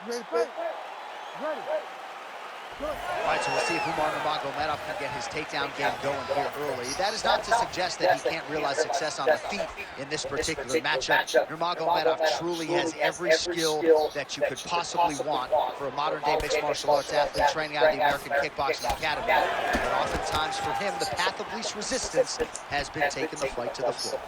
Ready, fight. Ready. All right, so we'll see if Nurmagomedov can get his takedown game going here early. That is not to suggest that he can't realize success on the feet in this particular matchup. Nurmagomedov truly has every skill that you could possibly want for a modern-day mixed martial arts athlete training out of the American Kickboxing Academy. But oftentimes for him, the path of least resistance has been taking the fight to the floor.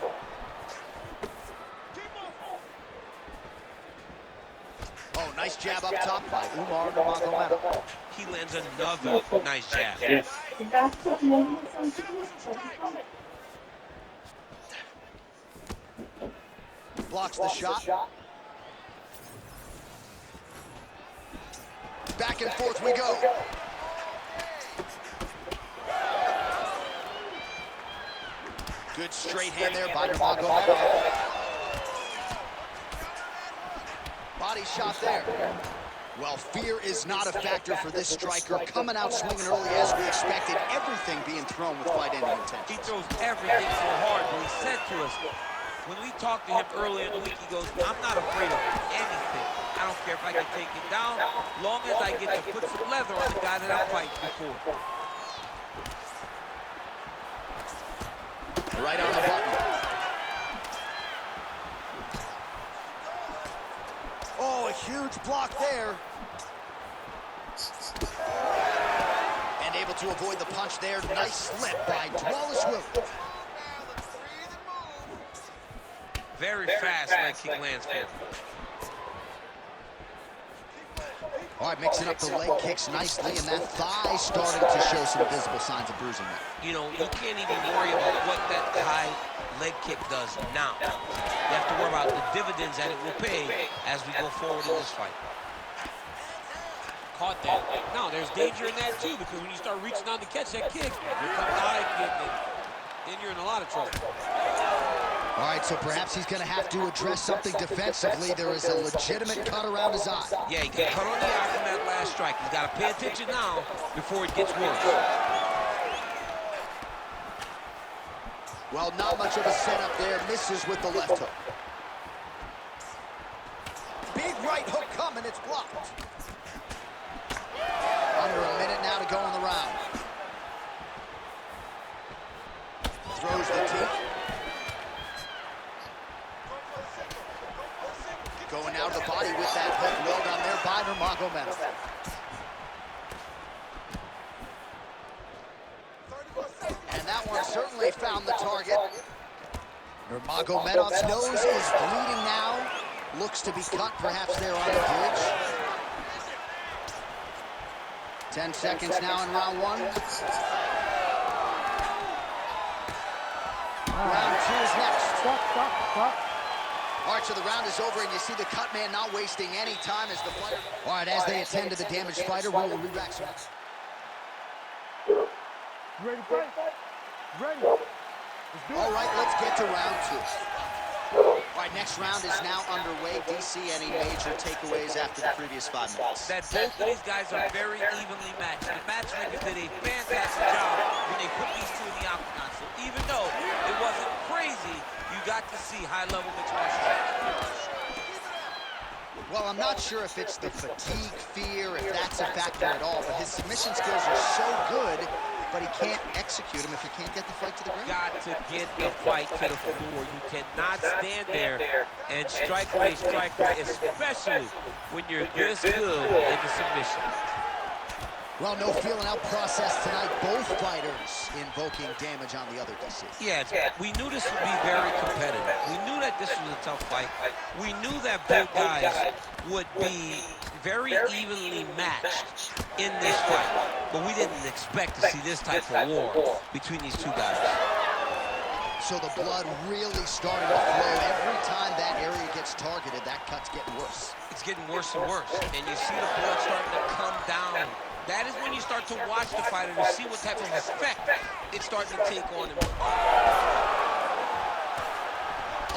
Oh, nice jab up top by Nurmagomedov. He lands another nice jab. Blocks the shot. Back and forth we go. Good straight hand there by Nurmagomedov. Body shot there. Well, fear is not a factor for this striker. Coming out swinging early as we expected. Everything being thrown with fight-ending intent. He throws everything so hard, but he said to us, when we talked to him earlier in the week, he goes, I'm not afraid of anything. I don't care if I can take it down, long as I get to put some leather on the guy that I'm fighting before. Right on the button. Oh, a huge block there. And able to avoid the punch there. Nice slip by Dvashivili. Very fast leg kick lands for him. All right, mixing up the leg kicks nicely, and that thigh starting to show some visible signs of bruising there. You know, you can't even worry about what that high leg kick does now. You have to worry about the dividends that it will pay as we go forward in this fight. Caught that. Now, there's danger in that, too, because when you start reaching down to catch that kick, here comes the high kick, and then you're in a lot of trouble. All right, so perhaps he's going to have to address something defensively. There is a legitimate cut around his eye. Yeah, he got cut on the eye from that last strike. He's got to pay attention now before it gets worse. Well, not much of a setup there. Misses with the left hook. Big right hook coming. It's blocked. Under a minute now to go in the round. Throws the teeth. Going out of the body with that hook. Well done there by Nurmagomedov. And that one certainly found the target. Nurmagomedov's nose is bleeding now. Looks to be cut perhaps there on the bridge. 10 seconds now in round one. Round two is next. Stop. All right, so the round is over, and you see the cut man not wasting any time as the fighter. All right, as they attend to the damaged fighter, we will be back soon. Ready, fight. Ready. All right, let's get to round two. All right, next round is now underway. DC, any major takeaways after the previous 5 minutes? That both of these guys are very evenly matched. The matchmakers did a fantastic job when they put these two in the octagon. So even though it wasn't crazy, you got to see high-level mixed martial arts. Well, I'm not sure if it's the fatigue, fear, if that's a factor at all, but his submission skills are so good, but he can't execute them if he can't get the fight to the ground. Got to get the fight to the floor. You cannot stand there and strike away striker, especially when you're this good in the submission. Well, no feeling out process tonight. Both fighters invoking damage on the other, DC. Yeah, we knew this would be very competitive. We knew that this was a tough fight. We knew that both guys would be very evenly matched in this fight. But we didn't expect to see this type of war between these two guys. So the blood really starting to flow. Every time that area gets targeted, that cut's getting worse. It's getting worse and worse. And you see the blood starting to come down. That is when you start to watch the fighter to see what type of effect it's starting to take on him.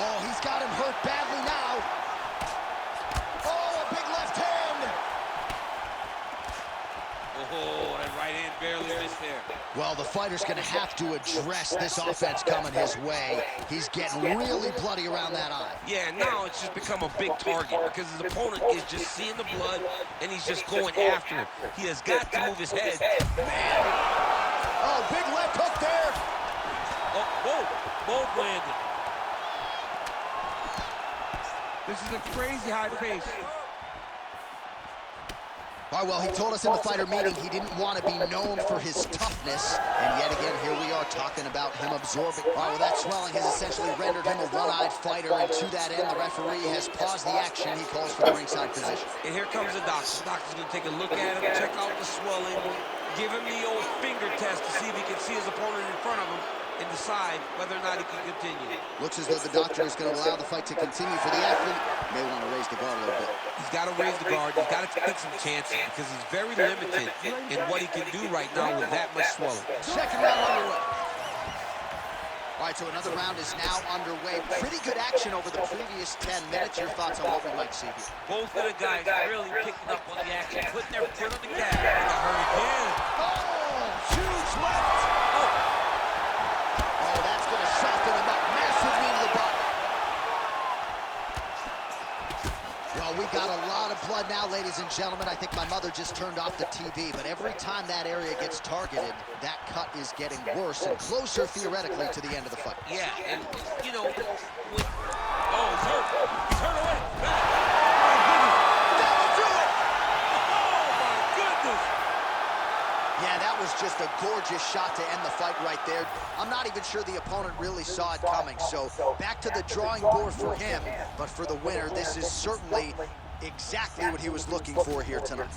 Oh, he's got him hurt badly now. Oh, a big left hand. Oh, that right Right hand barely missed there. Well, the fighter's going to have to address this offense coming his way. He's getting really bloody around that eye. Yeah, now it's just become a big target because his opponent is just seeing the blood and he's just going after him. He has got to move his head. Man. Oh, big left hook there. Oh, both landed. This is a crazy high pace. All right, well, he told us in the fighter meeting he didn't want to be known for his toughness. And yet again, here we are talking about him absorbing. All right, well, that swelling has essentially rendered him a one-eyed fighter. And to that end, the referee has paused the action. He calls for the ringside position. And here comes the doctor. The doctor's going to take a look at him, check out the swelling, give him the old finger test to see if he can see his opponent in front of him and decide whether or not he can continue. Looks as though the doctor is going to allow the fight to continue. For the athlete, may want to raise the guard a little bit. He's got to raise the guard. He's got to take some chances because he's very limited in what he can do right now with that much swelling. Second round underway. All right, so another round is now underway. Pretty good action over the previous 10 minutes. Your thoughts on what we might see here? Both of the guys really picking up on the action, putting their foot on the gas. They got hurt again. Oh, huge left. Oh, that's going to soften him up. Massive knee to the body. Well, we got a lot of blood now, ladies and gentlemen. I think my mother just turned off the TV, but every time that area gets targeted, that cut is getting worse and closer, theoretically, to the end of the fight. Yeah, and, you know, when... Oh, he's hurt. He's hurt already. That'll do it! Oh, my goodness. Yeah, that was just a gorgeous shot to end the fight right there. I'm not even sure the opponent really saw it coming, so back to the drawing board for him. But for the winner, this is certainly exactly what he was looking for here tonight.